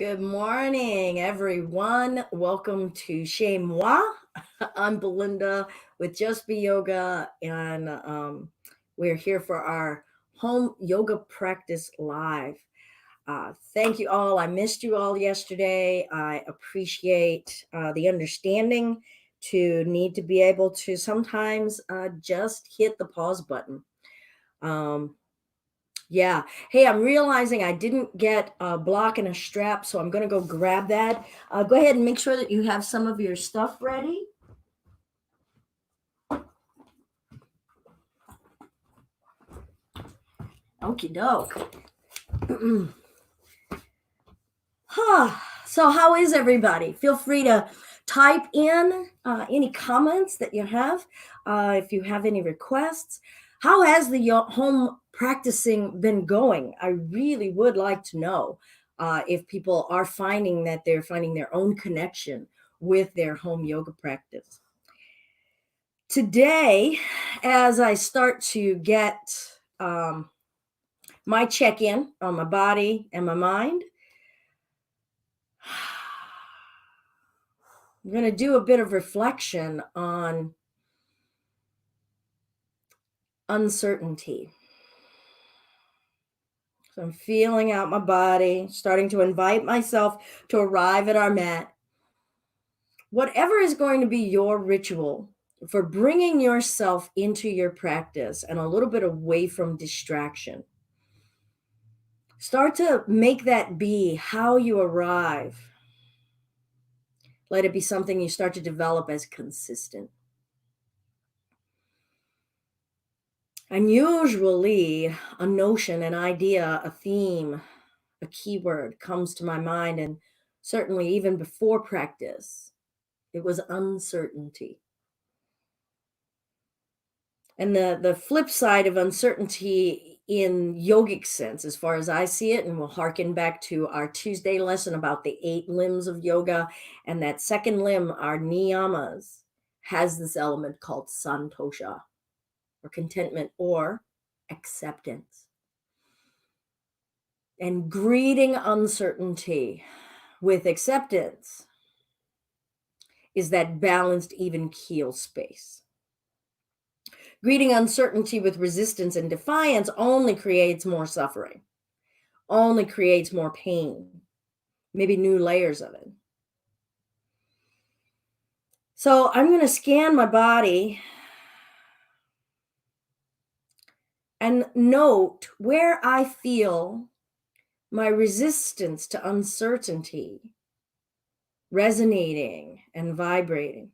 Good morning, everyone. Welcome to Chez Moi. I'm Belinda with Just Be Yoga, and we're here for our home yoga practice live. Thank you all. I missed you all yesterday. I appreciate the understanding to need to be able to sometimes just hit the pause button. Um, yeah. Hey, I'm realizing I didn't get a block and a strap, so I'm going to go grab that. Go ahead and make sure that you have some of your stuff ready. Okie doke. So, how is everybody? Feel free to type in any comments that you have. If you have any requests, how has the home practicing been going? I really would like to know if people are finding that they're finding their own connection with their home yoga practice. Today, as I start to get my check in on my body and my mind, I'm going to do a bit of reflection on uncertainty. So I'm feeling out my body, starting to invite myself to arrive at our mat. Whatever is going to be your ritual for bringing yourself into your practice and a little bit away from distraction, start to make that be how you arrive. Let it be something you start to develop as consistent. And usually, a notion, an idea, a theme, a keyword comes to my mind. And certainly, even before practice, it was uncertainty. And the flip side of uncertainty in yogic sense, as far as I see it, and we'll harken back to our Tuesday lesson about the 8 limbs of yoga, and that second limb, our niyamas, has this element called santosha, or contentment, or acceptance. And greeting uncertainty with acceptance is that balanced, even keel space. Greeting uncertainty with resistance and defiance only creates more suffering, only creates more pain, maybe new layers of it. So I'm going to scan my body and note where I feel my resistance to uncertainty resonating and vibrating.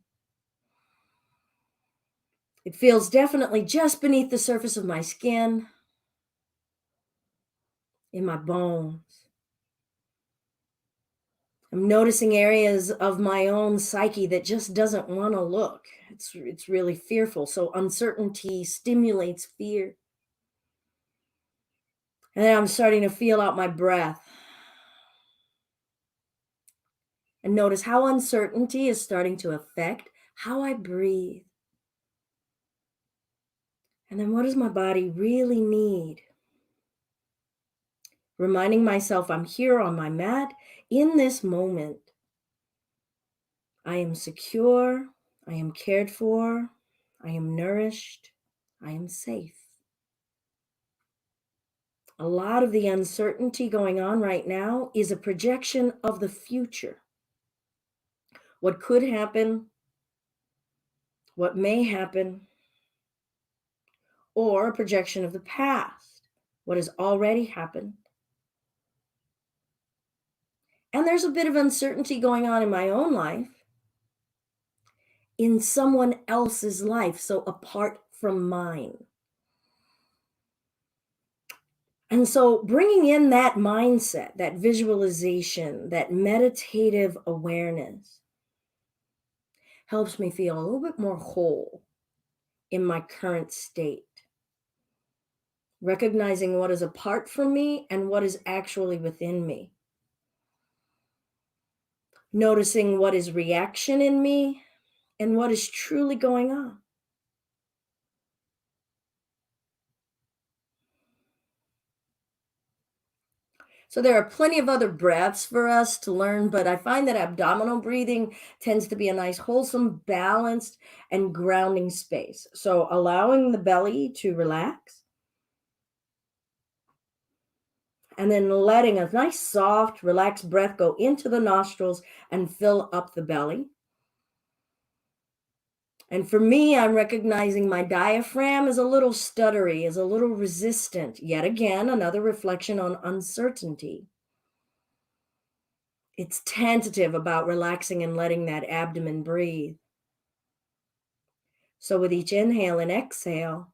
It feels definitely just beneath the surface of my skin, in my bones. I'm noticing areas of my own psyche that just doesn't want to look. It's really fearful. So uncertainty stimulates fear. And then I'm starting to feel out my breath. And notice how uncertainty is starting to affect how I breathe. And then what does my body really need? Reminding myself I'm here on my mat in this moment. I am secure. I am cared for. I am nourished. I am safe. A lot of the uncertainty going on right now is a projection of the future. What could happen, what may happen, or a projection of the past, what has already happened. And there's a bit of uncertainty going on in my own life, in someone else's life, so apart from mine. And so bringing in that mindset, that visualization, that meditative awareness helps me feel a little bit more whole in my current state. Recognizing what is apart from me and what is actually within me. Noticing what is reaction in me and what is truly going on. So there are plenty of other breaths for us to learn, but I find that abdominal breathing tends to be a nice, wholesome, balanced, and grounding space. So allowing the belly to relax and then letting a nice, soft, relaxed breath go into the nostrils and fill up the belly. And for me, I'm recognizing my diaphragm is a little stuttery, is a little resistant. Yet again, another reflection on uncertainty. It's tentative about relaxing and letting that abdomen breathe. So with each inhale and exhale,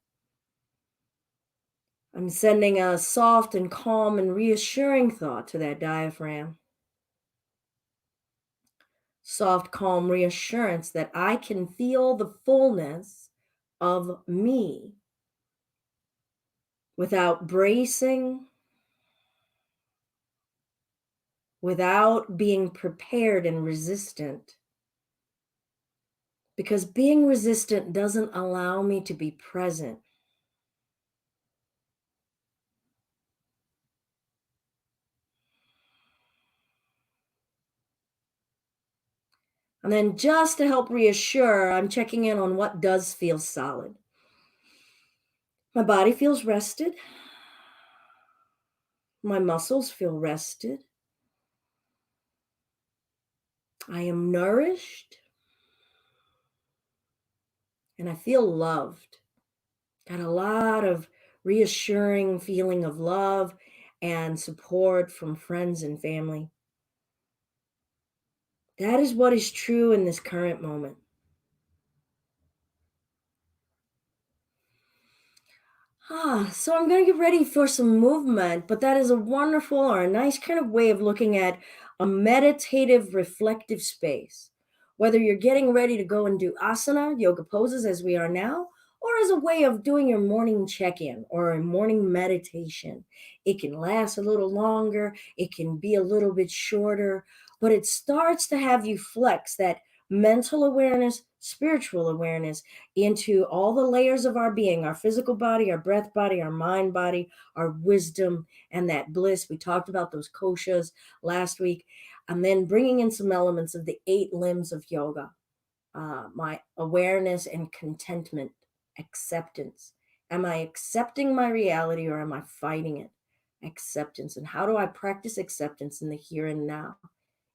I'm sending a soft and calm and reassuring thought to that diaphragm. Soft, calm reassurance that I can feel the fullness of me without bracing, without being prepared and resistant. Because being resistant doesn't allow me to be present. And then just to help reassure, I'm checking in on what does feel solid. My body feels rested. My muscles feel rested. I am nourished. And I feel loved. Got a lot of reassuring feeling of love and support from friends and family. That is what is true in this current moment. So I'm going to get ready for some movement, but that is a wonderful or a nice kind of way of looking at a meditative, reflective space. Whether you're getting ready to go and do asana, yoga poses as we are now, or as a way of doing your morning check in or a morning meditation. It can last a little longer, it can be a little bit shorter, but it starts to have you flex that mental awareness, spiritual awareness into all the layers of our being, our physical body, our breath body, our mind body, our wisdom, and that bliss. We talked about those koshas last week. And then bringing in some elements of the 8 limbs of yoga, my awareness and contentment, acceptance. Am I accepting my reality or am I fighting it? Acceptance. And how do I practice acceptance in the here and now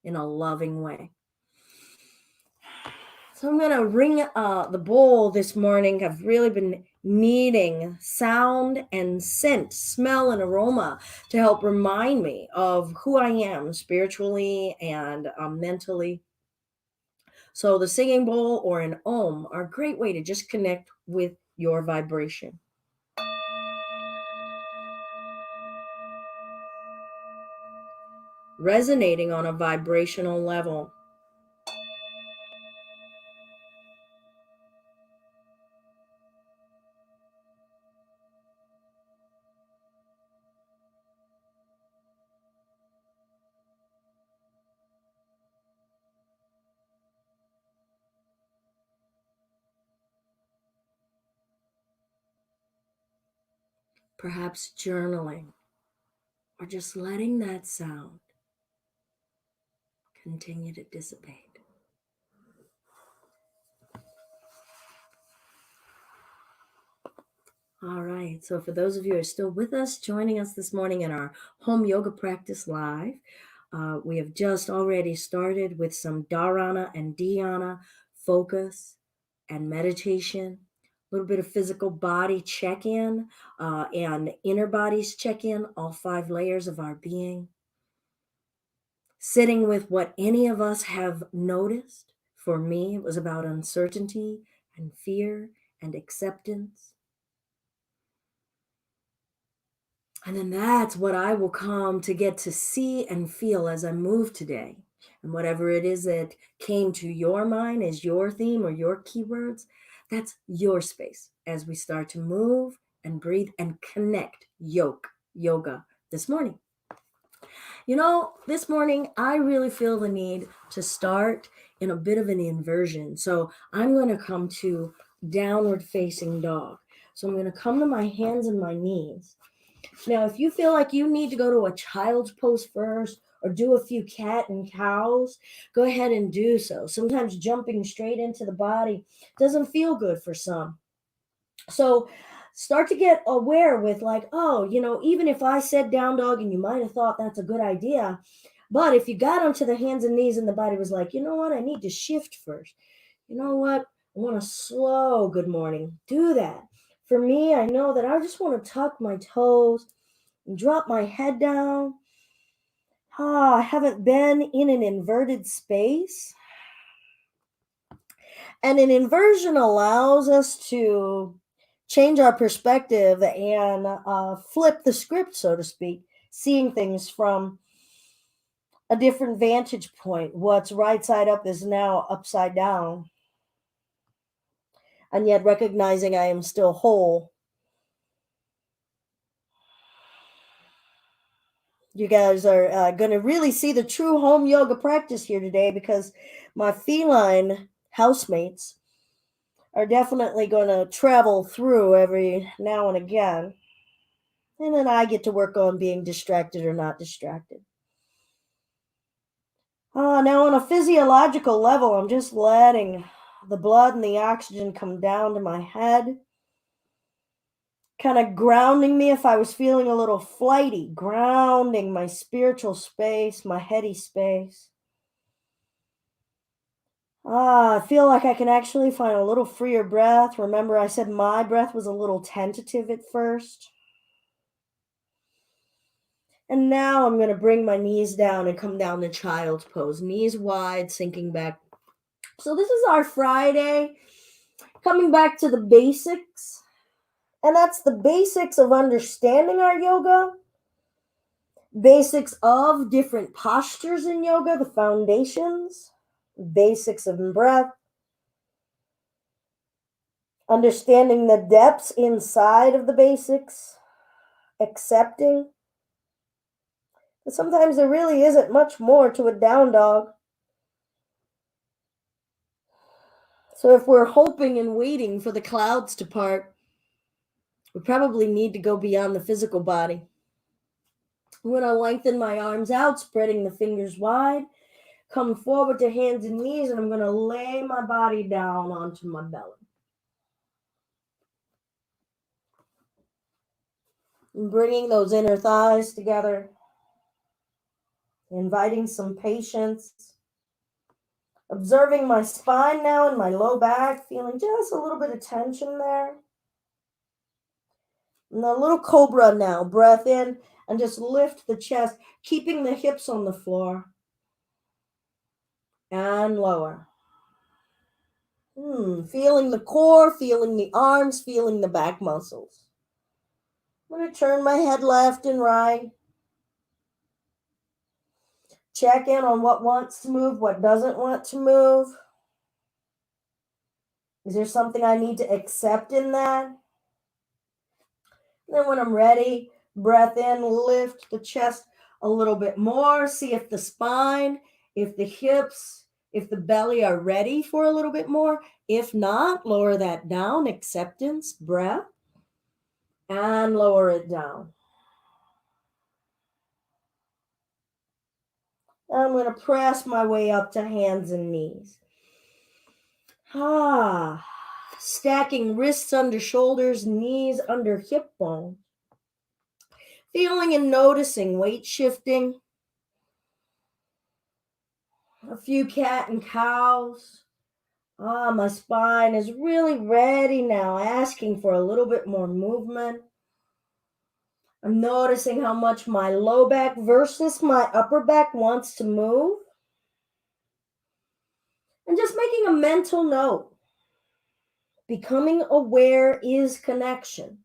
in a loving way? So I'm going to ring the bowl this morning. I've really been needing sound and scent, smell and aroma to help remind me of who I am spiritually and mentally. So the singing bowl or an om are a great way to just connect with your vibration. Resonating on a vibrational level. Perhaps journaling or just letting that sound continue to dissipate. All right. So, for those of you who are still with us, joining us this morning in our home yoga practice live, we have just already started with some dharana and dhyana focus and meditation, a little bit of physical body check in and inner bodies check in, all 5 layers of our being. Sitting with what any of us have noticed. For me, it was about uncertainty and fear and acceptance. And then that's what I will come to get to see and feel as I move today. And whatever it is that came to your mind as your theme or your keywords, that's your space as we start to move and breathe and connect yoga this morning. You know, this morning I really feel the need to start in a bit of an inversion. So I'm going to come to downward facing dog. So I'm going to come to my hands and my knees. Now, if you feel like you need to go to a child's pose first or do a few cat and cows, go ahead and do so. Sometimes jumping straight into the body doesn't feel good for some. So start to get aware with like, oh, even if I said down dog and you might have thought that's a good idea, but if you got onto the hands and knees and the body was like, you know what, I need to shift first. You know what? I want a slow good morning. Do that. For me, I know that I just want to tuck my toes and drop my head down. I haven't been in an inverted space. And an inversion allows us to change our perspective and flip the script, so to speak, seeing things from a different vantage point. What's right side up is now upside down, and yet recognizing I am still whole. You guys are going to really see the true home yoga practice here today because my feline housemates are definitely going to travel through every now and again. And then I get to work on being distracted or not distracted. Now, on a physiological level, I'm just letting the blood and the oxygen come down to my head, kind of grounding me if I was feeling a little flighty, grounding my spiritual space, my heady space. I feel like I can actually find a little freer breath. Remember, I said my breath was a little tentative at first. And now I'm going to bring my knees down and come down to child's pose. Knees wide, sinking back. So this is our Friday, coming back to the basics. And that's the basics of understanding our yoga, basics of different postures in yoga, the foundations, basics of breath, understanding the depths inside of the basics, accepting that sometimes there really isn't much more to a down dog. So if we're hoping and waiting for the clouds to part, we probably need to go beyond the physical body. I'm going to lengthen my arms out, spreading the fingers wide, come forward to hands and knees, and I'm going to lay my body down onto my belly. And bringing those inner thighs together, inviting some patience, observing my spine now and my low back, feeling just a little bit of tension there. And a little cobra now, breath in and just lift the chest, keeping the hips on the floor. And lower. Feeling the core, feeling the arms, feeling the back muscles. I'm going to turn my head left and right. Check in on what wants to move, what doesn't want to move. Is there something I need to accept in that? And then when I'm ready, breath in, lift the chest a little bit more. See if the spine, if the hips, if the belly are ready for a little bit more. If not, lower that down, acceptance, breath, and lower it down. I'm going to press my way up to hands and knees. Stacking wrists under shoulders, knees under hip bone. Feeling and noticing weight shifting. A few cat and cows. My spine is really ready now, asking for a little bit more movement. I'm noticing how much my low back versus my upper back wants to move. And just making a mental note. Becoming aware is connection.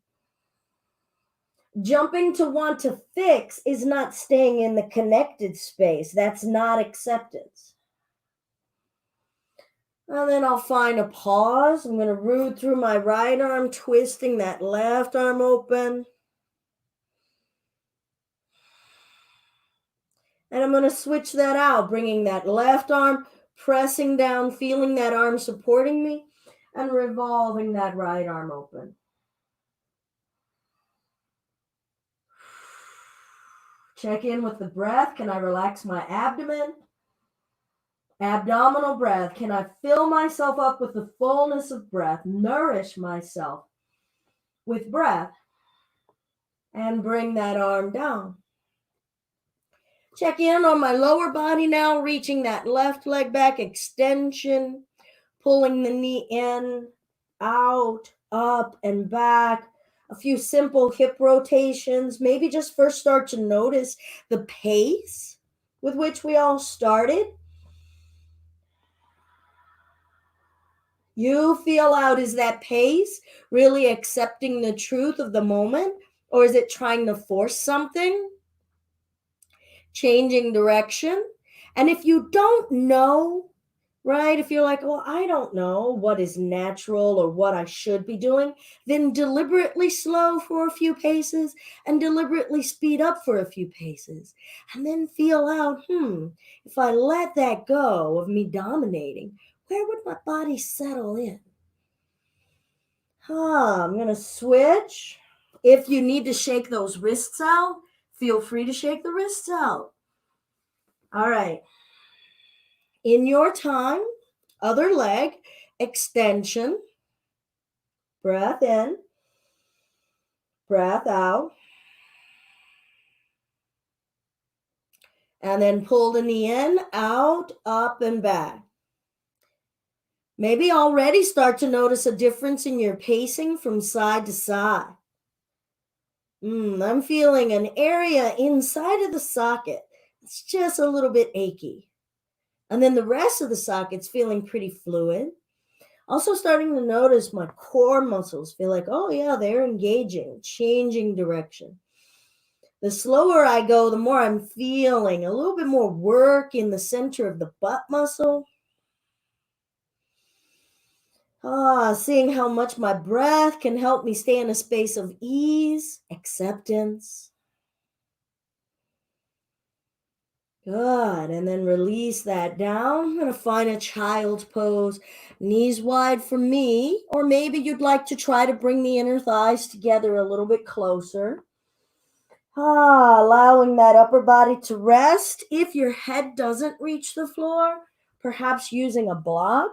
Jumping to want to fix is not staying in the connected space. That's not acceptance. And then I'll find a pause. I'm going to root through my right arm, twisting that left arm open. And I'm going to switch that out, bringing that left arm, pressing down, feeling that arm supporting me, and revolving that right arm open. Check in with the breath. Can I relax my abdomen? Abdominal breath. Can I fill myself up with the fullness of breath? Nourish myself with breath and bring that arm down. Check in on my lower body now, reaching that left leg back, extension, pulling the knee in, out, up, and back. A few simple hip rotations. Maybe just first start to notice the pace with which we all started. You feel out, is that pace really accepting the truth of the moment? Or is it trying to force something? Changing direction? And if you don't know, right, if you're like, oh, I don't know what is natural or what I should be doing, then deliberately slow for a few paces and deliberately speed up for a few paces. And then feel out, if I let that go of me dominating, where would my body settle in? I'm going to switch. If you need to shake those wrists out, feel free to shake the wrists out. All right. In your time, other leg, extension, breath in, breath out, and then pull the knee in, out, up, and back. Maybe already start to notice a difference in your pacing from side to side. I'm feeling an area inside of the socket. It's just a little bit achy. And then the rest of the socket's feeling pretty fluid. Also starting to notice my core muscles feel like, oh yeah, they're engaging, changing direction. The slower I go, the more I'm feeling a little bit more work in the center of the butt muscle. Seeing how much my breath can help me stay in a space of ease, acceptance. Good. And then release that down. I'm going to find a child's pose, knees wide for me, or maybe you'd like to try to bring the inner thighs together a little bit closer. Allowing that upper body to rest. If your head doesn't reach the floor, perhaps using a block,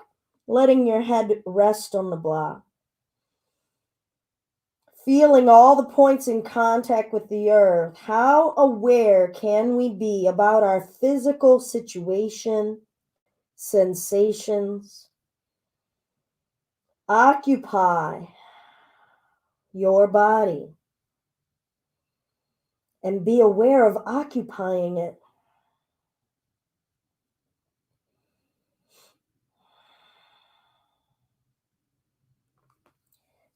letting your head rest on the block. Feeling all the points in contact with the earth. How aware can we be about our physical situation, sensations? Occupy your body and be aware of occupying it.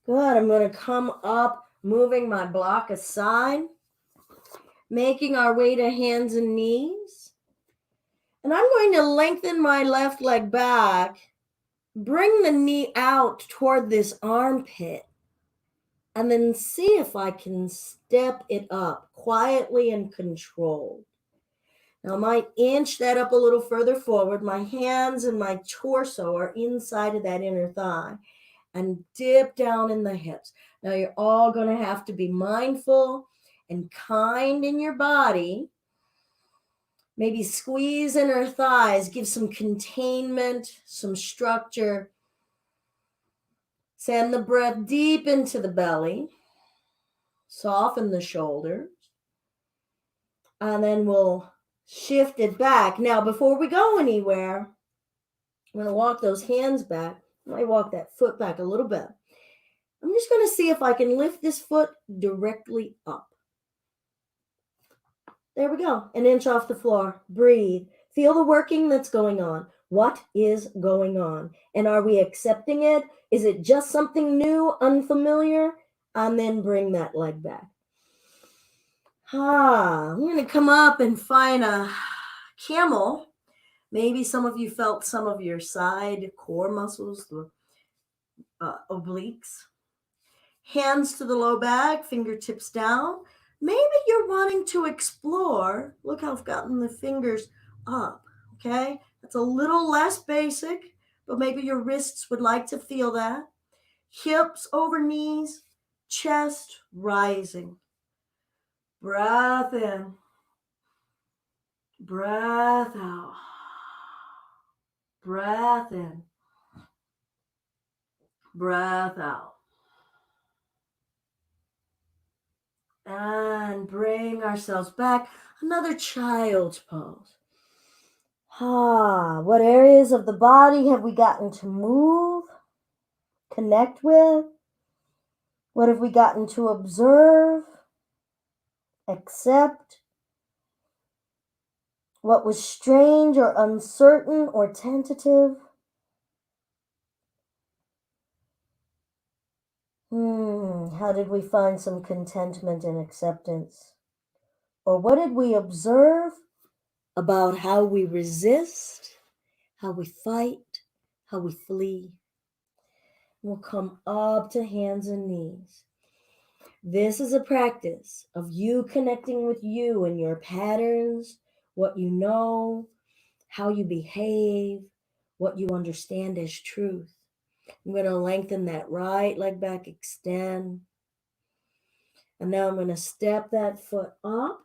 Good. I'm going to come up, moving my block aside, making our way to hands and knees. And I'm going to lengthen my left leg back, bring the knee out toward this armpit, and then see if I can step it up quietly and controlled. Now I might inch that up a little further forward. My hands and my torso are inside of that inner thigh. And dip down in the hips. Now you're all going to have to be mindful and kind in your body. Maybe squeeze inner thighs, give some containment, some structure. Send the breath deep into the belly. Soften the shoulders. And then we'll shift it back. Now, before we go anywhere, I'm going to walk those hands back. I might walk that foot back a little bit. I'm just going to see if I can lift this foot directly up. There we go. An inch off the floor. Breathe. Feel the working that's going on. What is going on? And are we accepting it? Is it just something new, unfamiliar? And then bring that leg back. I'm going to come up and find a camel. Maybe some of you felt some of your side core muscles, the obliques. Hands to the low back, fingertips down. Maybe you're wanting to explore. Look how I've gotten the fingers up, okay? That's a little less basic, but maybe your wrists would like to feel that. Hips over knees, chest rising. Breath in. Breath out. Breath in. Breath out. And bring ourselves back. Another child's pose. What areas of the body have we gotten to move, connect with? What have we gotten to observe, accept? What was strange or uncertain or tentative? How did we find some contentment and acceptance? Or what did we observe about how we resist, how we fight, how we flee? We'll come up to hands and knees. This is a practice of you connecting with you and your patterns, what you know, how you behave, what you understand as truth. I'm going to lengthen that right leg back, extend. And now I'm going to step that foot up.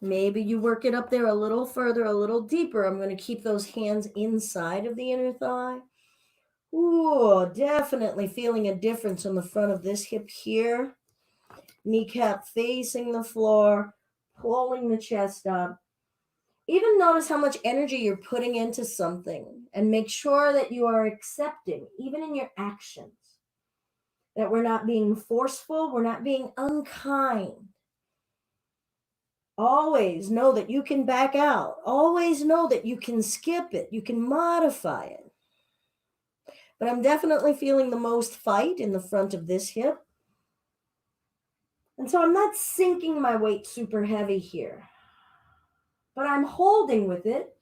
Maybe you work it up there a little further, a little deeper. I'm going to keep those hands inside of the inner thigh. Ooh, definitely feeling a difference on the front of this hip here. Kneecap facing the floor, pulling the chest up. Even notice how much energy you're putting into something and make sure that you are accepting, even in your actions, that we're not being forceful, we're not being unkind. Always know that you can back out. Always know that you can skip it. You can modify it. But I'm definitely feeling the most fight in the front of this hip. And so I'm not sinking my weight super heavy here. But I'm holding with it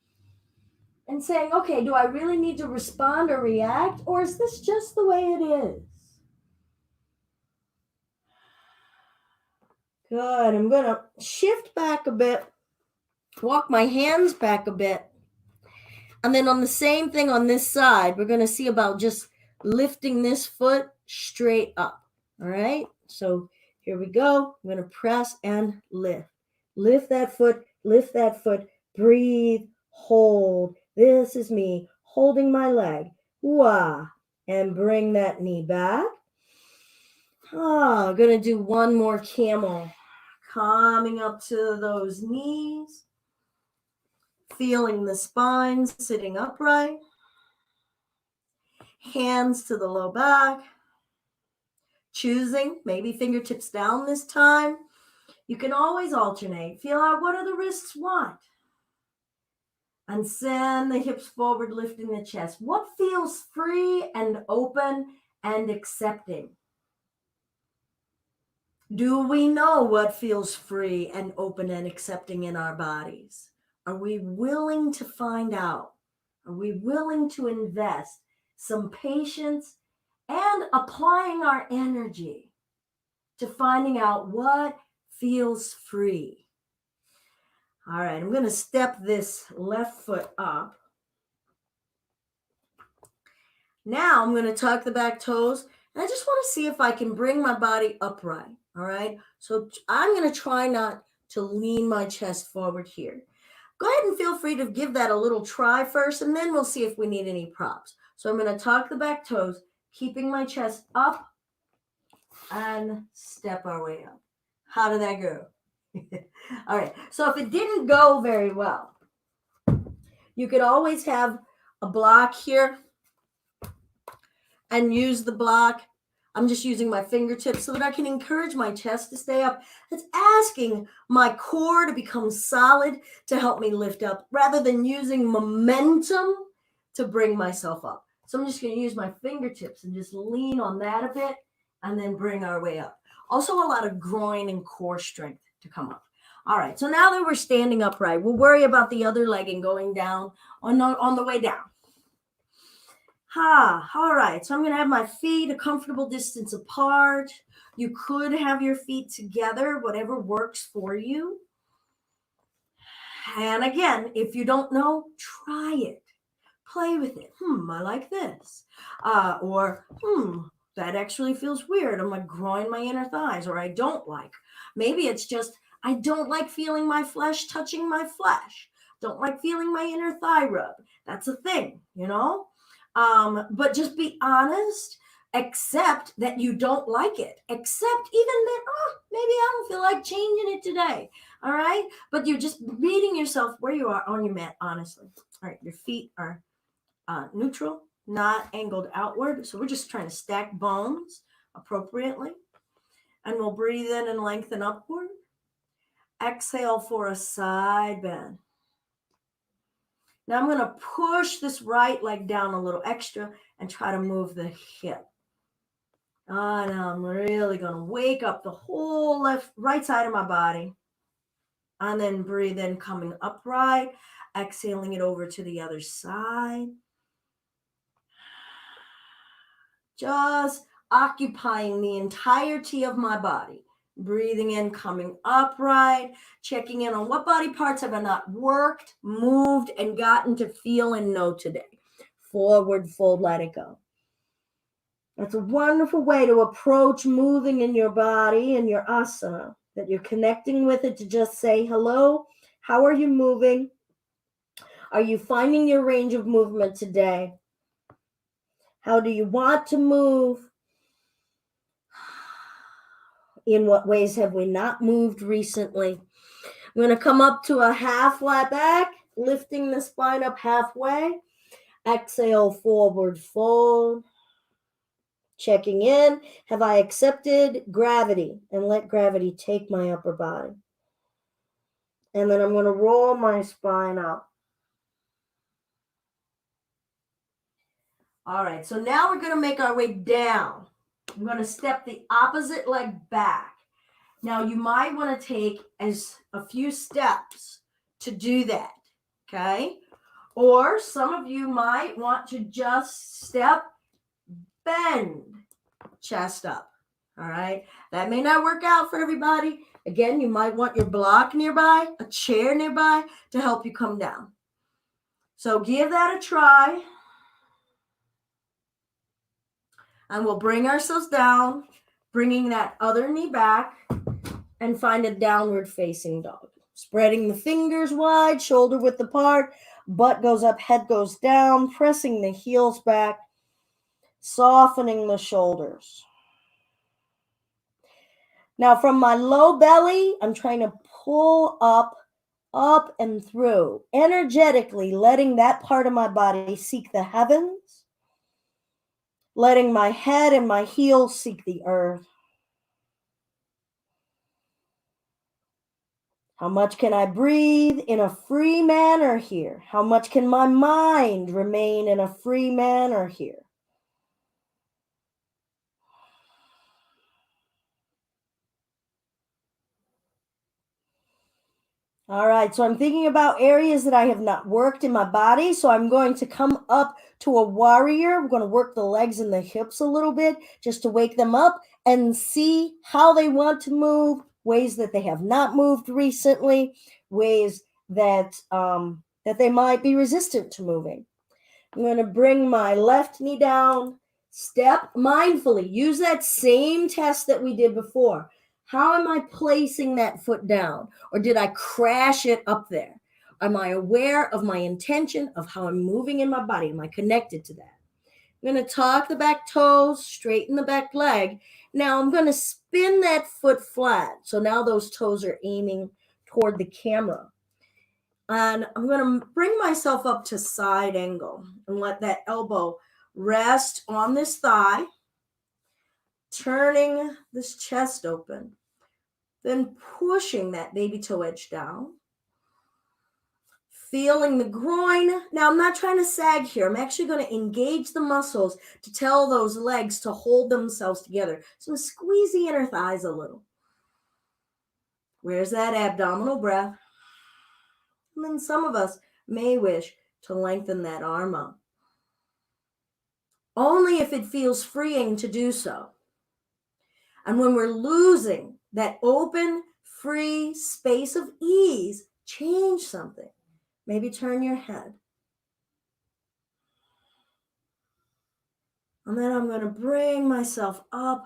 and saying, okay, do I really need to respond or react? Or is this just the way it is? Good. I'm going to shift back a bit, walk my hands back a bit. And then on the same thing on this side, we're going to see about just lifting this foot straight up. All right. So here we go. I'm going to press and lift. Lift that foot, breathe, hold. This is me holding my leg. Wah. And bring that knee back. I'm going to do one more camel. Coming up to those knees. Feeling the spine sitting upright. Hands to the low back. Choosing, maybe fingertips down this time. You can always alternate. Feel out what do the wrists want. And send the hips forward, lifting the chest. What feels free and open and accepting? Do we know what feels free and open and accepting in our bodies? Are we willing to find out? Are we willing to invest some patience and applying our energy to finding out what feels free? All right, I'm going to step this left foot up. Now I'm going to tuck the back toes. And I just want to see if I can bring my body upright. All right, so I'm going to try not to lean my chest forward here. Go ahead and feel free to give that a little try first, and then we'll see if we need any props. So I'm going to tuck the back toes, keeping my chest up, and step our way up. How did that go? All right, so if it didn't go very well, you could always have a block here and use the block. I'm just using my fingertips so that I can encourage my chest to stay up. It's asking my core to become solid to help me lift up rather than using momentum to bring myself up. So I'm just going to use my fingertips and just lean on that a bit and then bring our way up. Also a lot of groin and core strength to come up. All right, so now that we're standing upright, we'll worry about the other leg and going down on the way down. All right, so I'm going to have my feet a comfortable distance apart. You could have your feet together, whatever works for you. And again, if you don't know, try it. Play with it. I like this. Or that actually feels weird. I'm like groin my inner thighs, or I don't like. Maybe it's just I don't like feeling my flesh touching my flesh. Don't like feeling my inner thigh rub. That's a thing, you know? But just be honest. Accept that you don't like it. Accept even that, oh, maybe I don't feel like changing it today. All right. But you're just meeting yourself where you are on your mat, honestly. All right. Your feet are neutral, not angled outward. So we're just trying to stack bones appropriately. And we'll breathe in and lengthen upward. Exhale for a side bend. Now I'm going to push this right leg down a little extra and try to move the hip. Now I'm really going to wake up the whole right side of my body. And then breathe in, coming upright, exhaling it over to the other side. Just occupying the entirety of my body. Breathing in, coming upright, checking in on what body parts have I not worked, moved, and gotten to feel and know today. Forward fold, let it go. That's a wonderful way to approach moving in your body and your asana, that you're connecting with it, to just say, hello, how are you moving? Are you finding your range of movement today? How do you want to move? In what ways have we not moved recently? I'm going to come up to a half flat back, lifting the spine up halfway. Exhale, forward fold. Checking in. Have I accepted gravity and let gravity take my upper body? And then I'm going to roll my spine up. All right, so now we're going to make our way down. I'm going to step the opposite leg back. Now, you might want to take as a few steps to do that, okay? Or some of you might want to just step, bend, chest up, all right? That may not work out for everybody. Again, you might want your block nearby, a chair nearby to help you come down. So give that a try. And we'll bring ourselves down, bringing that other knee back, and find a downward facing dog. Spreading the fingers wide, shoulder width apart, butt goes up, head goes down, pressing the heels back, softening the shoulders. Now from my low belly, I'm trying to pull up and through, energetically letting that part of my body seek the heavens, letting my head and my heels seek the earth. How much can I breathe in a free manner here? How much can my mind remain in a free manner here? All right, so I'm thinking about areas that I have not worked in my body. So I'm going to come up to a warrior. We're going to work the legs and the hips a little bit just to wake them up and see how they want to move, ways that they have not moved recently, ways that that they might be resistant to moving. I'm going to bring my left knee down, step mindfully. Use that same test that we did before. How am I placing that foot down? Or did I crash it up there? Am I aware of my intention of how I'm moving in my body? Am I connected to that? I'm going to tuck the back toes, straighten the back leg. Now I'm going to spin that foot flat. So now those toes are aiming toward the camera. And I'm going to bring myself up to side angle and let that elbow rest on this thigh, turning this chest open, then pushing that baby toe edge down, feeling the groin. Now, I'm not trying to sag here. I'm actually going to engage the muscles to tell those legs to hold themselves together. So squeeze the inner thighs a little. Where's that abdominal breath? And then some of us may wish to lengthen that arm up. Only if it feels freeing to do so. And when we're losing that open, free space of ease, change something. Maybe turn your head. And then I'm going to bring myself up,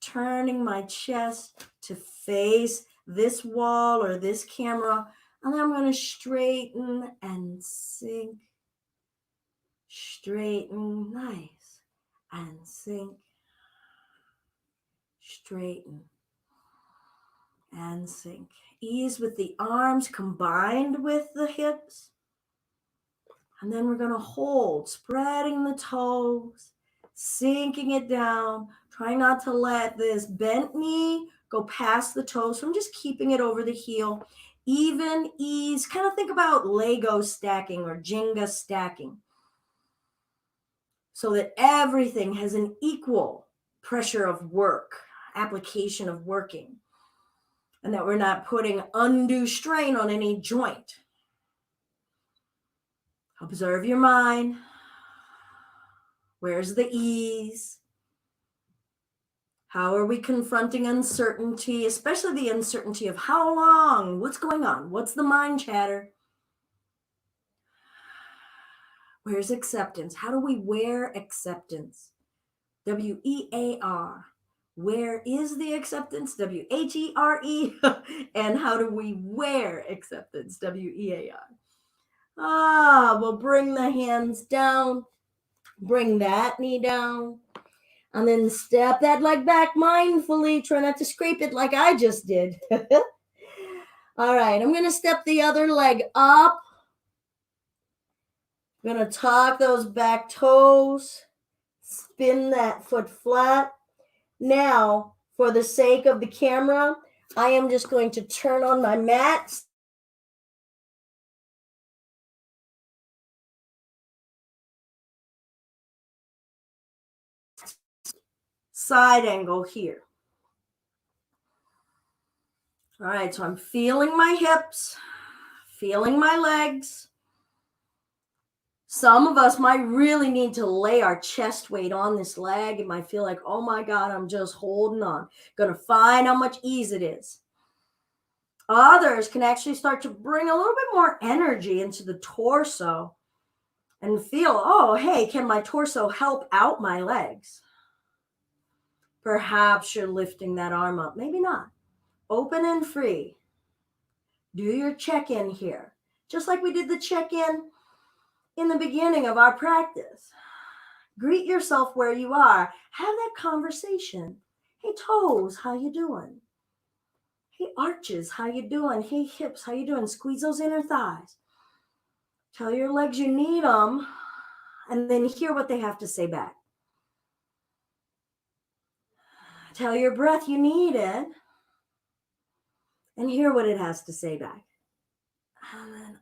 turning my chest to face this wall or this camera, and then I'm going to straighten and sink, straighten, nice, and sink, straighten, and sink. Ease with the arms combined with the hips. And then we're going to hold, spreading the toes, sinking it down. Try not to let this bent knee go past the toes. So I'm just keeping it over the heel. Even ease. Kind of think about Lego stacking or Jenga stacking, so that everything has an equal pressure of work, application of working, and that we're not putting undue strain on any joint. Observe your mind. Where's the ease? How are we confronting uncertainty, especially the uncertainty of how long, what's going on, what's the mind chatter? Where's acceptance? How do we wear acceptance? WEAR. Where is the acceptance? WHERE. And how do we wear acceptance? WEAR. We'll bring the hands down, bring that knee down, and then step that leg back mindfully. Try not to scrape it like I just did. All right, I'm going to step the other leg up. I'm going to tuck those back toes, spin that foot flat. Now, for the sake of the camera, I am just going to turn on my mat. Side angle here. All right, so I'm feeling my hips, feeling my legs. Some of us might really need to lay our chest weight on this leg. It might feel like, oh my God, I'm just holding on. Gonna find how much ease it is. Others can actually start to bring a little bit more energy into the torso and feel, oh, hey, can my torso help out my legs? Perhaps you're lifting that arm up. Maybe not. Open and free. Do your check-in here. Just like we did the check-in in the beginning of our practice. Greet yourself where you are. Have that conversation. Hey, toes, how you doing? Hey, arches, how you doing? Hey, hips, how you doing? Squeeze those inner thighs. Tell your legs you need them, and then hear what they have to say back. Tell your breath you need it, and hear what it has to say back. And then,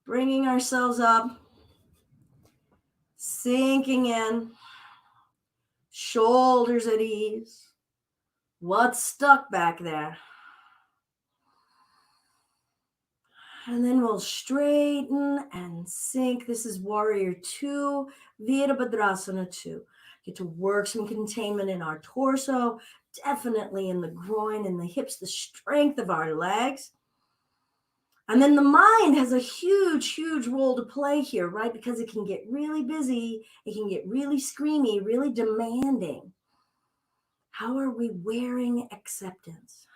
bringing ourselves up, sinking in, shoulders at ease. What's stuck back there? And then we'll straighten and sink. This is Warrior 2, Virabhadrasana 2. Get to work some containment in our torso, definitely in the groin and the hips, the strength of our legs. And then the mind has a huge, huge role to play here, right? Because it can get really busy. It can get really screamy, really demanding. How are we wearing acceptance?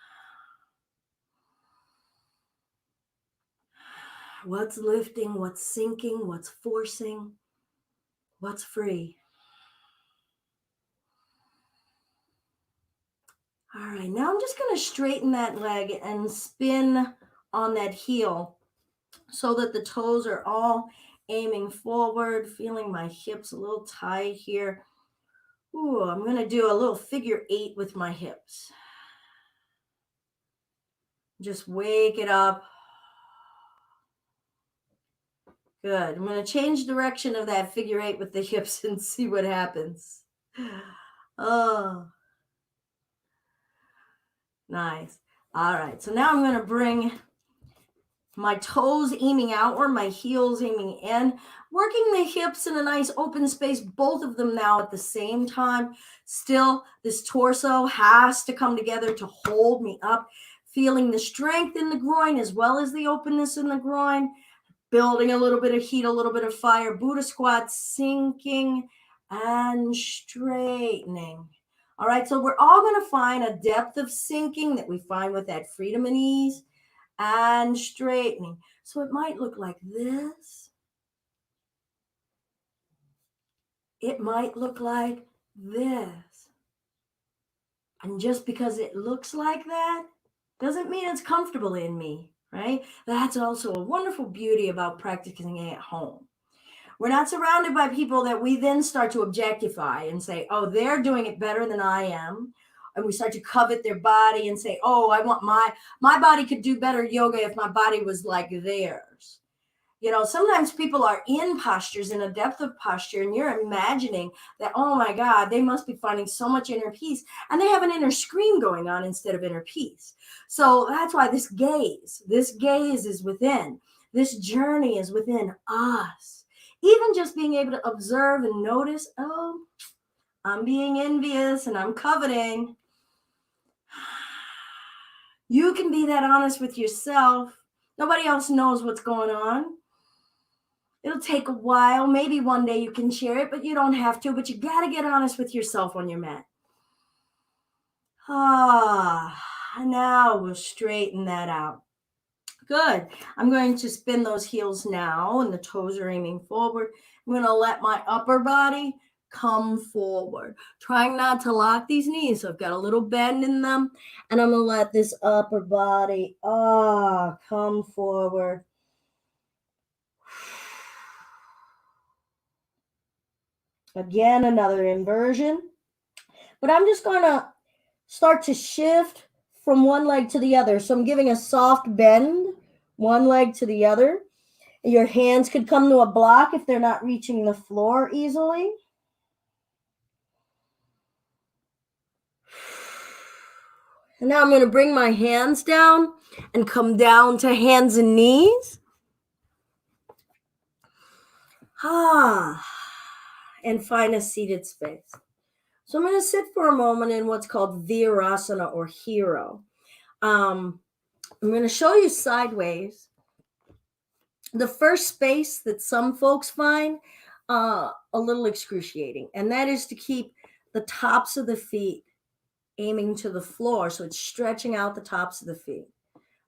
What's lifting? What's sinking? What's forcing? What's free? All right, now I'm just going to straighten that leg and spin on that heel so that the toes are all aiming forward, feeling my hips a little tight here. Ooh, I'm going to do a little figure 8 with my hips. Just wake it up. Good. I'm going to change direction of that figure 8 with the hips and see what happens. Oh, nice. All right. So now I'm going to bring my toes aiming outward, my heels aiming in, working the hips in a nice open space, both of them now at the same time. Still, this torso has to come together to hold me up, feeling the strength in the groin as well as the openness in the groin, building a little bit of heat, a little bit of fire. Buddha squat, sinking and straightening. All right, so we're all going to find a depth of sinking that we find with that freedom and ease and straightening. So it might look like this. It might look like this. And just because it looks like that doesn't mean it's comfortable in me, right? That's also a wonderful beauty about practicing at home. We're not surrounded by people that we then start to objectify and say, oh, they're doing it better than I am. And we start to covet their body and say, oh, I want my body could do better yoga if my body was like theirs. Sometimes people are in postures, in a depth of posture, and you're imagining that, oh my God, they must be finding so much inner peace. And they have an inner scream going on instead of inner peace. So that's why this gaze is within. This journey is within us. Even just being able to observe and notice, oh, I'm being envious and I'm coveting. You can be that honest with yourself. Nobody else knows what's going on. It'll take a while. Maybe one day you can share it, but you don't have to. But you got to get honest with yourself on your mat. Now we'll straighten that out. Good. I'm going to spin those heels now, and the toes are aiming forward. I'm going to let my upper body come forward. Trying not to lock these knees. So I've got a little bend in them, and I'm going to let this upper body come forward. Again, another inversion. But I'm just going to start to shift from one leg to the other. So I'm giving a soft bend, one leg to the other. Your hands could come to a block if they're not reaching the floor easily. And now I'm going to bring my hands down and come down to hands and knees. And find a seated space. So I'm going to sit for a moment in what's called Virasana or hero. I'm going to show you sideways. The first space that some folks find a little excruciating, and that is to keep the tops of the feet aiming to the floor. So it's stretching out the tops of the feet.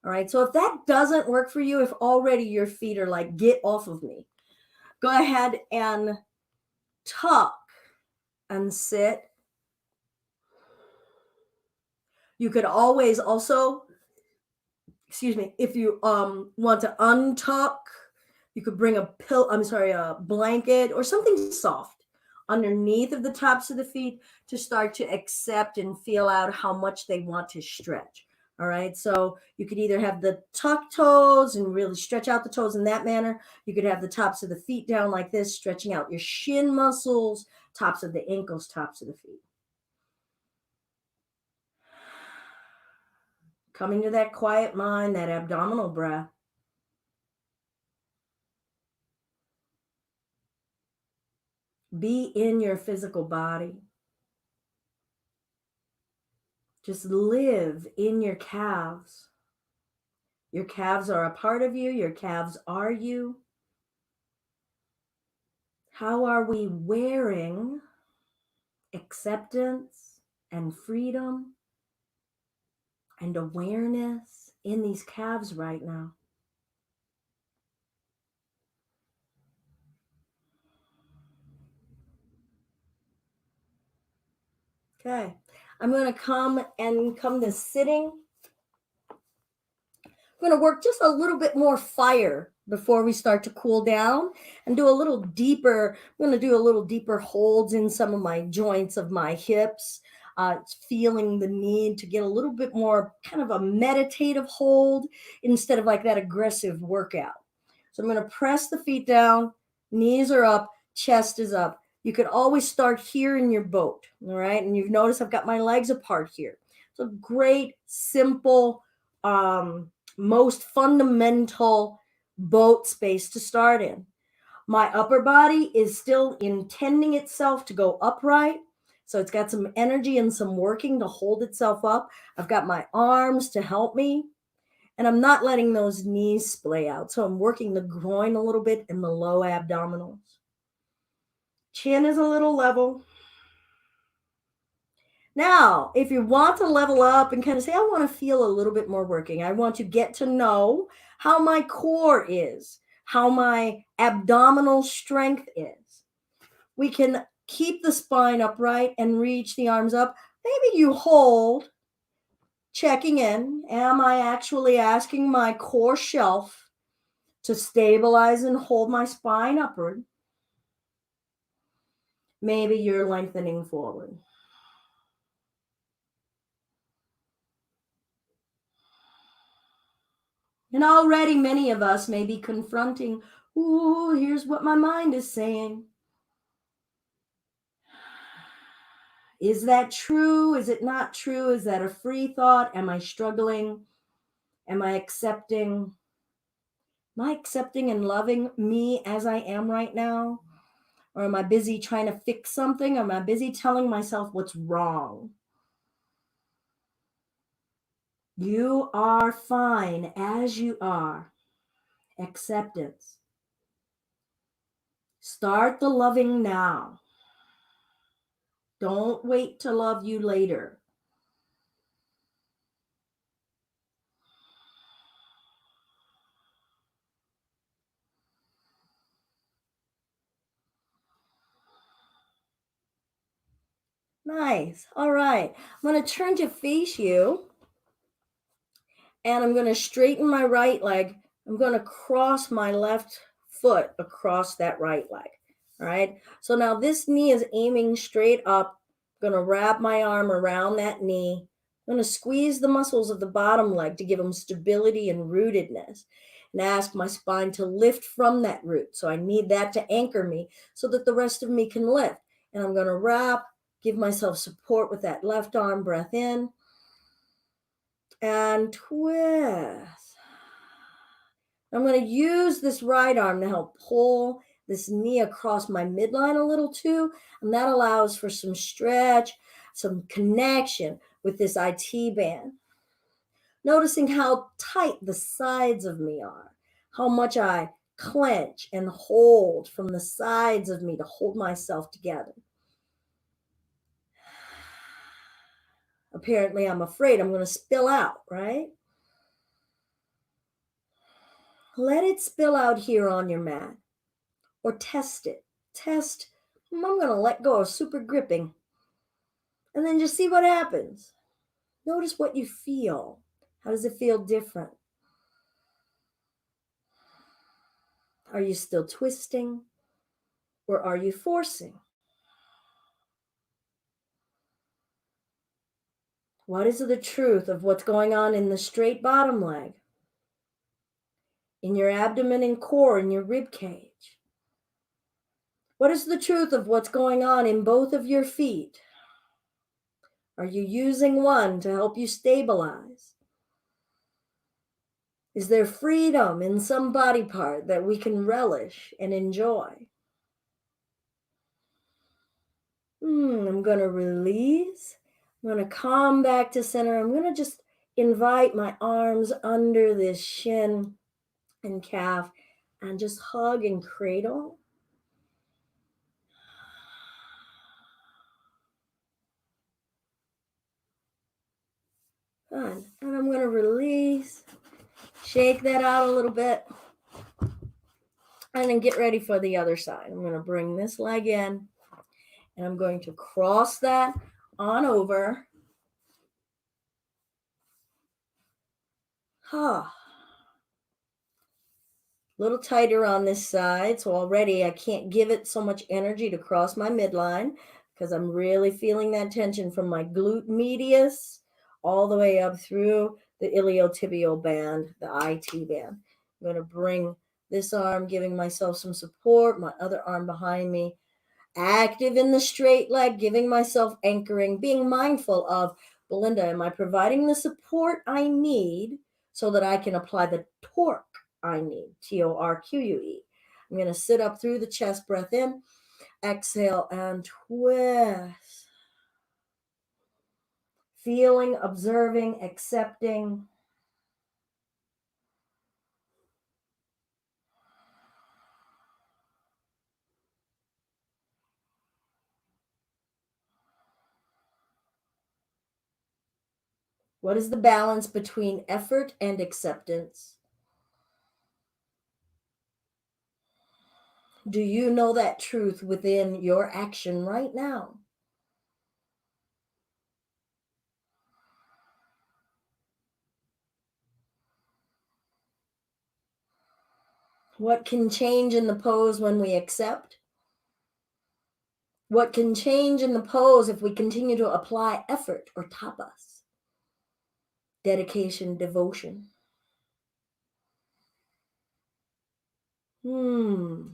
All right. So if that doesn't work for you, if already your feet are like, get off of me, go ahead and tuck and sit. You could always also, if you want to untuck, you could bring a blanket or something soft underneath of the tops of the feet to start to accept and feel out how much they want to stretch. All right. So you could either have the tuck toes and really stretch out the toes in that manner. You could have the tops of the feet down like this, stretching out your shin muscles, tops of the ankles, tops of the feet. Coming to that quiet mind, that abdominal breath. Be in your physical body. Just live in your calves. Your calves are a part of you. Your calves are you. How are we wearing acceptance and freedom and awareness in these calves right now? Okay, I'm going to come to sitting. I'm going to work just a little bit more fire before we start to cool down and do a little deeper. I'm going to do a little deeper holds in some of my joints of my hips. Feeling the need to get a little bit more kind of a meditative hold instead of like that aggressive workout. So I'm going to press the feet down, knees are up, chest is up. You could always start here in your boat, all right? And you've noticed I've got my legs apart here. So great, simple, most fundamental boat space to start in. My upper body is still intending itself to go upright. So it's got some energy and some working to hold itself up. I've got my arms to help me. And I'm not letting those knees splay out. So I'm working the groin a little bit and the low abdominals. Chin is a little level. Now, if you want to level up and kind of say, I want to feel a little bit more working, I want to get to know how my core is, how my abdominal strength is. We can keep the spine upright and reach the arms up. Maybe you hold, checking in. Am I actually asking my core shelf to stabilize and hold my spine upward? Maybe you're lengthening forward. And already many of us may be confronting, ooh, here's what my mind is saying. Is that true? Is it not true? Is that a free thought? Am I struggling? Am I accepting? Am I accepting and loving me as I am right now? Or am I busy trying to fix something? Am I busy telling myself what's wrong? You are fine as you are. Acceptance. Start the loving now. Don't wait to love you later. Nice. All right. I'm going to turn to face you and I'm going to straighten my right leg. I'm going to cross my left foot across that right leg. All right. So now this knee is aiming straight up. I'm going to wrap my arm around that knee. I'm going to squeeze the muscles of the bottom leg to give them stability and rootedness and ask my spine to lift from that root. So I need that to anchor me so that the rest of me can lift. And I'm going to wrap, give myself support with that left arm, breath in and twist. I'm going to use this right arm to help pull this knee across my midline a little too. And that allows for some stretch, some connection with this IT band. Noticing how tight the sides of me are, how much I clench and hold from the sides of me to hold myself together. Apparently, I'm afraid I'm going to spill out, right? Let it spill out here on your mat or test it. Test, I'm going to let go of super gripping and then just see what happens. Notice what you feel. How does it feel different? Are you still twisting or are you forcing? What is the truth of what's going on in the straight bottom leg, in your abdomen and core, in your rib cage? What is the truth of what's going on in both of your feet? Are you using one to help you stabilize? Is there freedom in some body part that we can relish and enjoy? I'm going to release. I'm going to come back to center. I'm going to just invite my arms under this shin and calf and just hug and cradle. Good. And I'm going to release, shake that out a little bit, and then get ready for the other side. I'm going to bring this leg in, and I'm going to cross that on over. A little tighter on this side. So already I can't give it so much energy to cross my midline because I'm really feeling that tension from my glute medius all the way up through the iliotibial band, the IT band. I'm going to bring this arm, giving myself some support, my other arm behind me, active in the straight leg, giving myself anchoring, being mindful of, Belinda, am I providing the support I need so that I can apply the torque I need? TORQUE. I'm going to sit up through the chest, breath in, exhale, and twist. Feeling, observing, accepting. What is the balance between effort and acceptance? Do you know that truth within your action right now? What can change in the pose when we accept? What can change in the pose if we continue to apply effort or tapas? Dedication, devotion. Hmm.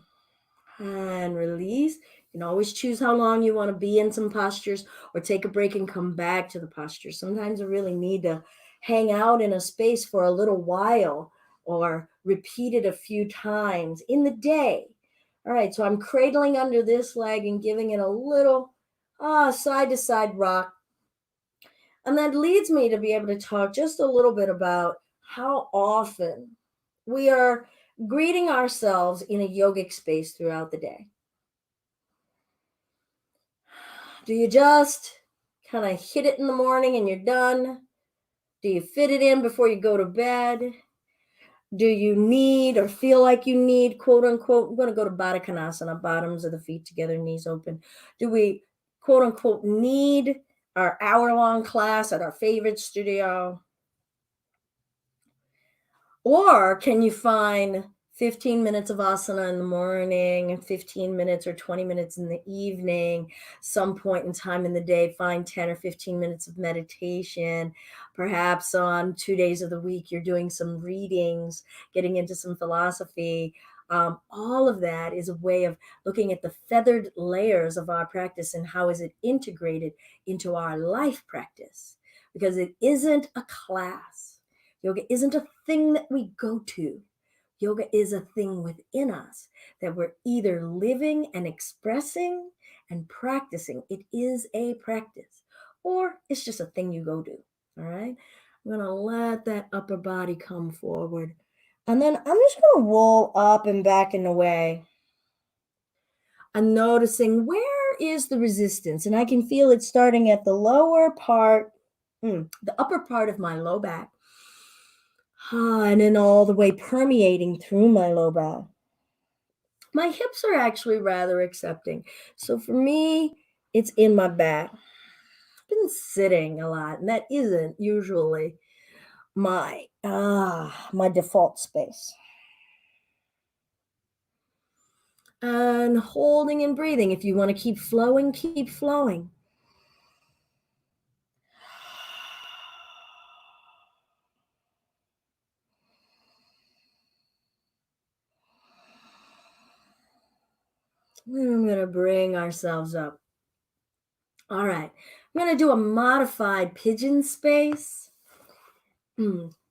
And release. You can always choose how long you want to be in some postures or take a break and come back to the posture. Sometimes you really need to hang out in a space for a little while or repeat it a few times in the day. All right, so I'm cradling under this leg and giving it a little side to side rock. And that leads me to be able to talk just a little bit about how often we are greeting ourselves in a yogic space throughout the day. Do you just kind of hit it in the morning and you're done? Do you fit it in before you go to bed? Do you need or feel like you need, quote unquote, I'm going to go to Baddha Konasana, bottoms of the feet together, knees open. Do we, quote unquote, need our hour-long class at our favorite studio? Or can you find 15 minutes of asana in the morning, 15 minutes or 20 minutes in the evening, some point in time in the day, find 10 or 15 minutes of meditation. Perhaps on 2 days of the week, you're doing some readings, getting into some philosophy. All of that is a way of looking at the feathered layers of our practice and how is it integrated into our life practice, because it isn't a class. Yoga isn't a thing that we go to. Yoga is a thing within us that we're either living and expressing and practicing. It is a practice, or it's just a thing you go do. All right. I'm going to let that upper body come forward. And then I'm just going to roll up and back and away. I'm noticing where is the resistance. And I can feel it starting at the lower part, the upper part of my low back. And then all the way permeating through my low back. My hips are actually rather accepting. So for me, it's in my back. I've been sitting a lot, and that isn't usually my default space. And holding and breathing. If you want to keep flowing, keep flowing. I'm going to bring ourselves up. All right. I'm going to do a modified pigeon space.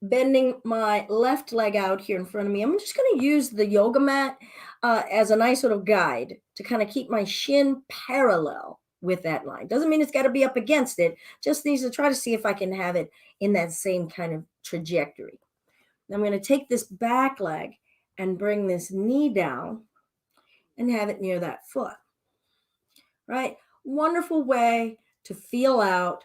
Bending my left leg out here in front of me. I'm just going to use the yoga mat as a nice little guide to kind of keep my shin parallel with that line. Doesn't mean it's got to be up against it. Just needs to try to see if I can have it in that same kind of trajectory. I'm going to take this back leg and bring this knee down and have it near that foot. Right? Wonderful way to feel out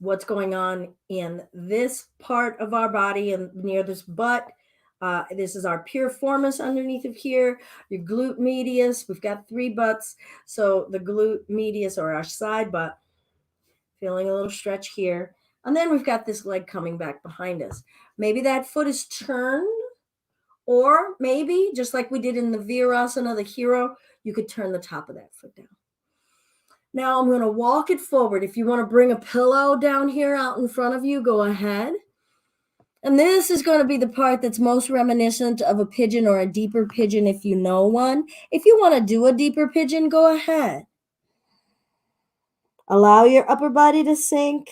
what's going on in this part of our body and near this butt. This is our piriformis underneath of here, your glute medius. We've got 3 butts. So the glute medius, or our side butt, feeling a little stretch here. And then we've got this leg coming back behind us. Maybe that foot is turned, or maybe just like we did in the Virasana, the hero, you could turn the top of that foot down. Now I'm going to walk it forward. If you want to bring a pillow down here out in front of you, go ahead. And this is going to be the part that's most reminiscent of a pigeon or a deeper pigeon if you know one. If you want to do a deeper pigeon, go ahead. Allow your upper body to sink.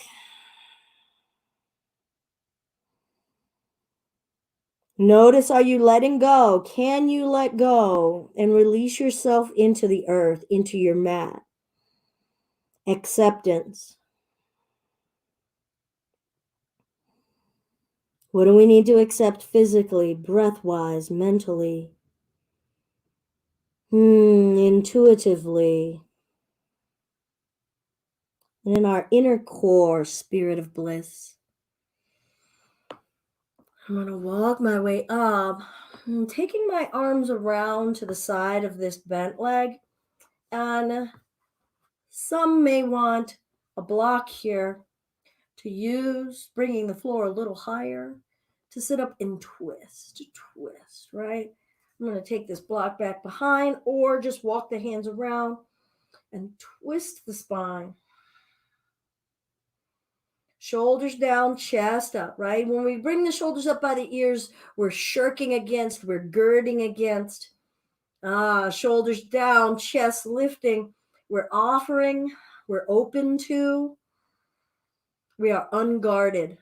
Notice, are you letting go? Can you let go and release yourself into the earth, into your mat? Acceptance. What do we need to accept physically, breath-wise, mentally? Intuitively. and in our inner core spirit of bliss. I'm going to walk my way up, taking my arms around to the side of this bent leg. And some may want a block here to use, bringing the floor a little higher to sit up and twist, right? I'm going to take this block back behind or just walk the hands around and twist the spine. Shoulders down, chest up, right? When we bring the shoulders up by the ears, we're shirking against, we're girding against. Shoulders down, chest lifting. We're offering, we're open to, we are unguarded.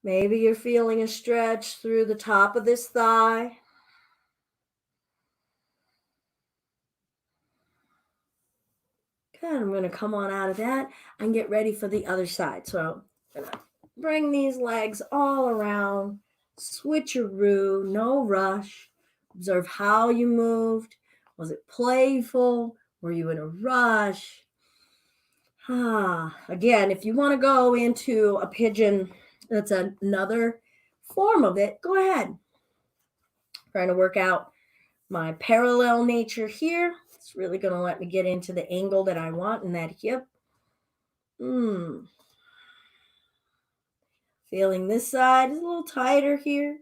Maybe you're feeling a stretch through the top of this thigh. Good. I'm going to come on out of that and get ready for the other side. So I'm going to bring these legs all around, switcheroo, no rush. Observe how you moved. Was it playful? Were you in a rush? Again, if you want to go into a pigeon, that's another form of it, go ahead. Trying to work out my parallel nature here. It's really going to let me get into the angle that I want in that hip. Feeling this side is a little tighter here.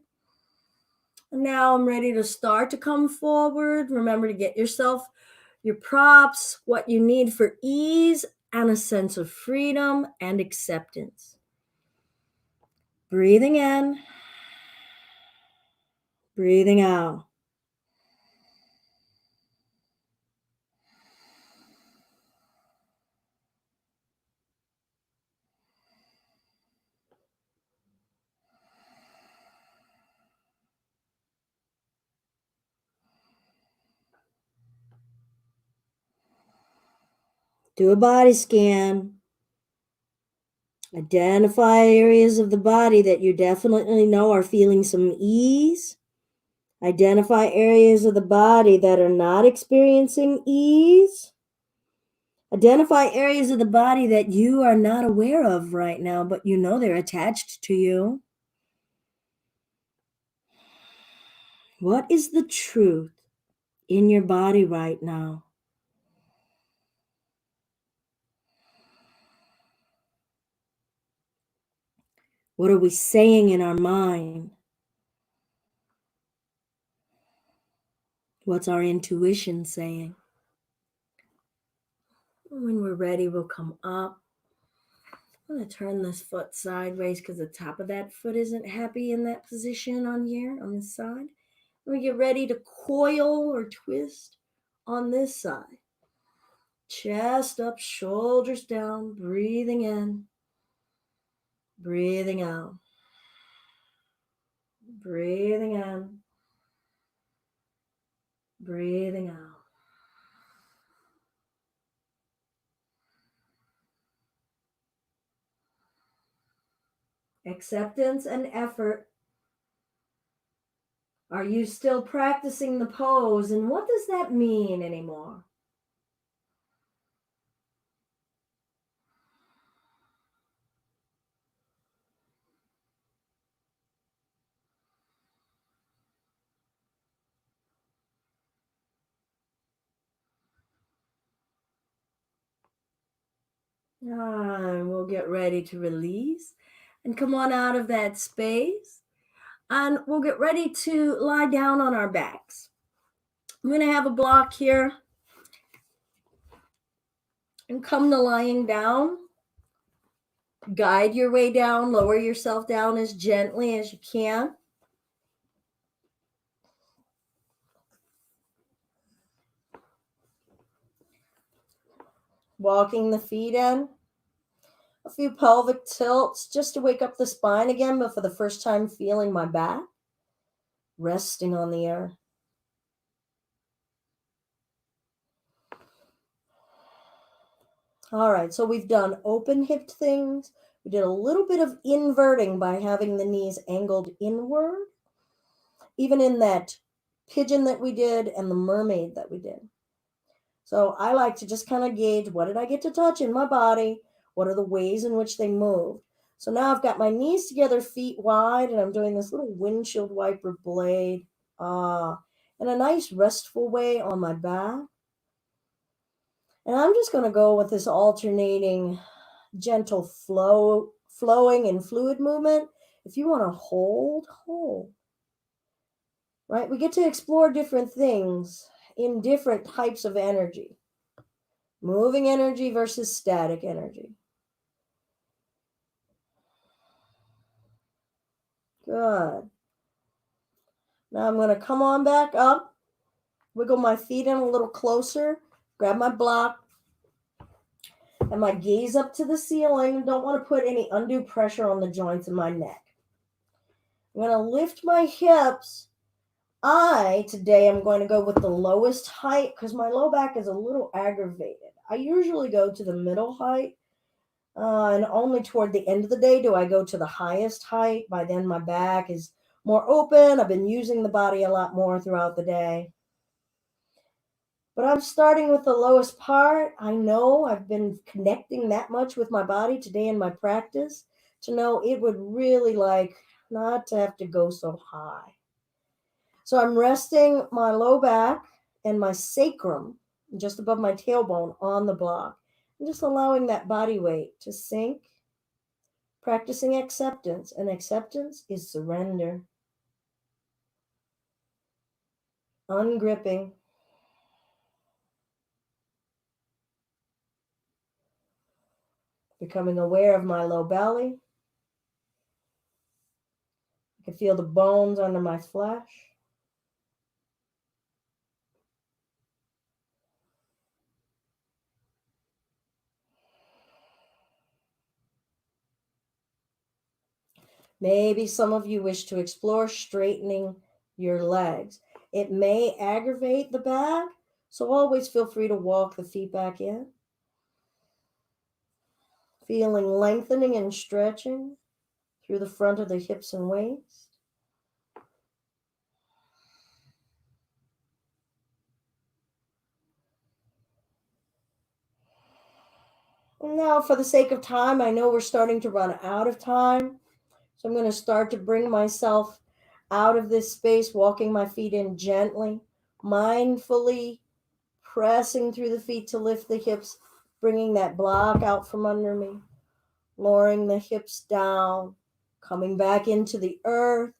And now I'm ready to start to come forward. Remember to get yourself your props, what you need for ease and a sense of freedom and acceptance. Breathing in, breathing out. Do a body scan. Identify areas of the body that you definitely know are feeling some ease. Identify areas of the body that are not experiencing ease. Identify areas of the body that you are not aware of right now, but you know they're attached to you. What is the truth in your body right now? What are we saying in our mind? What's our intuition saying? When we're ready, we'll come up. I'm going to turn this foot sideways because the top of that foot isn't happy in that position on here, on this side. We get ready to coil or twist on this side. Chest up, shoulders down, breathing in, breathing out, breathing in, breathing out. Acceptance and effort. Are you still practicing the pose? And what does that mean anymore? And we'll get ready to release and come on out of that space. And we'll get ready to lie down on our backs. I'm going to have a block here and come to lying down. Guide your way down, lower yourself down as gently as you can. Walking the feet in. A few pelvic tilts just to wake up the spine again, but for the first time feeling my back. Resting on the earth. All right, so we've done open hipped things. We did a little bit of inverting by having the knees angled inward. even in that pigeon that we did and the mermaid that we did. So I like to just kind of gauge, what did I get to touch in my body? What are the ways in which they moved? So now I've got my knees together, feet wide, and I'm doing this little windshield wiper blade in a nice restful way on my back. And I'm just going to go with this alternating gentle flowing and fluid movement. If you want to hold, right? We get to explore different things in different types of energy. Moving energy versus static energy. Good. Now I'm going to come on back up, wiggle my feet in a little closer, grab my block, and my gaze up to the ceiling. Don't want to put any undue pressure on the joints in my neck. I'm going to lift my hips. Today I'm going to go with the lowest height because my low back is a little aggravated. I usually go to the middle height, and only toward the end of the day do I go to the highest height. By then my back is more open. I've been using the body a lot more throughout the day. But I'm starting with the lowest part. I know I've been connecting that much with my body today in my practice to know it would really like not to have to go so high. So I'm resting my low back and my sacrum just above my tailbone on the block. I'm just allowing that body weight to sink, practicing acceptance. And acceptance is surrender. Ungripping. Becoming aware of my low belly. I can feel the bones under my flesh. Maybe some of you wish to explore straightening your legs. It may aggravate the back, so always feel free to walk the feet back in. Feeling lengthening and stretching through the front of the hips and waist. And now, for the sake of time, I know we're starting to run out of time. So I'm going to start to bring myself out of this space, walking my feet in gently, mindfully pressing through the feet to lift the hips, bringing that block out from under me, lowering the hips down, coming back into the earth,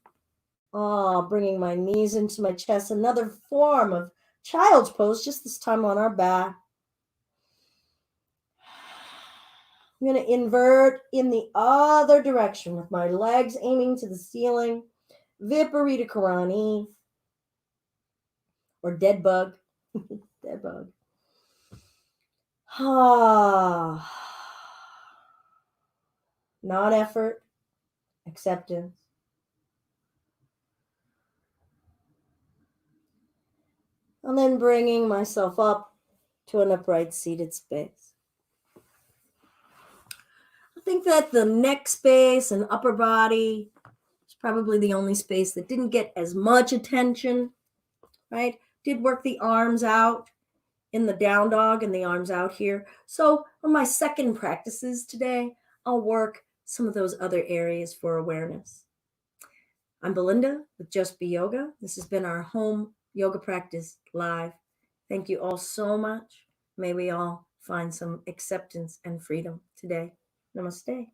bringing my knees into my chest, another form of child's pose, just this time on our back. I'm going to invert in the other direction with my legs aiming to the ceiling. Viparita Karani, or dead bug. Dead bug. Non-effort, acceptance. And then bringing myself up to an upright seated space. I think that the neck space and upper body is probably the only space that didn't get as much attention, right? Did work the arms out in the down dog and the arms out here. So on my second practices today, I'll work some of those other areas for awareness. I'm Belinda with Just Be Yoga. This has been our home yoga practice live. Thank you all so much. May we all find some acceptance and freedom today. Namaste.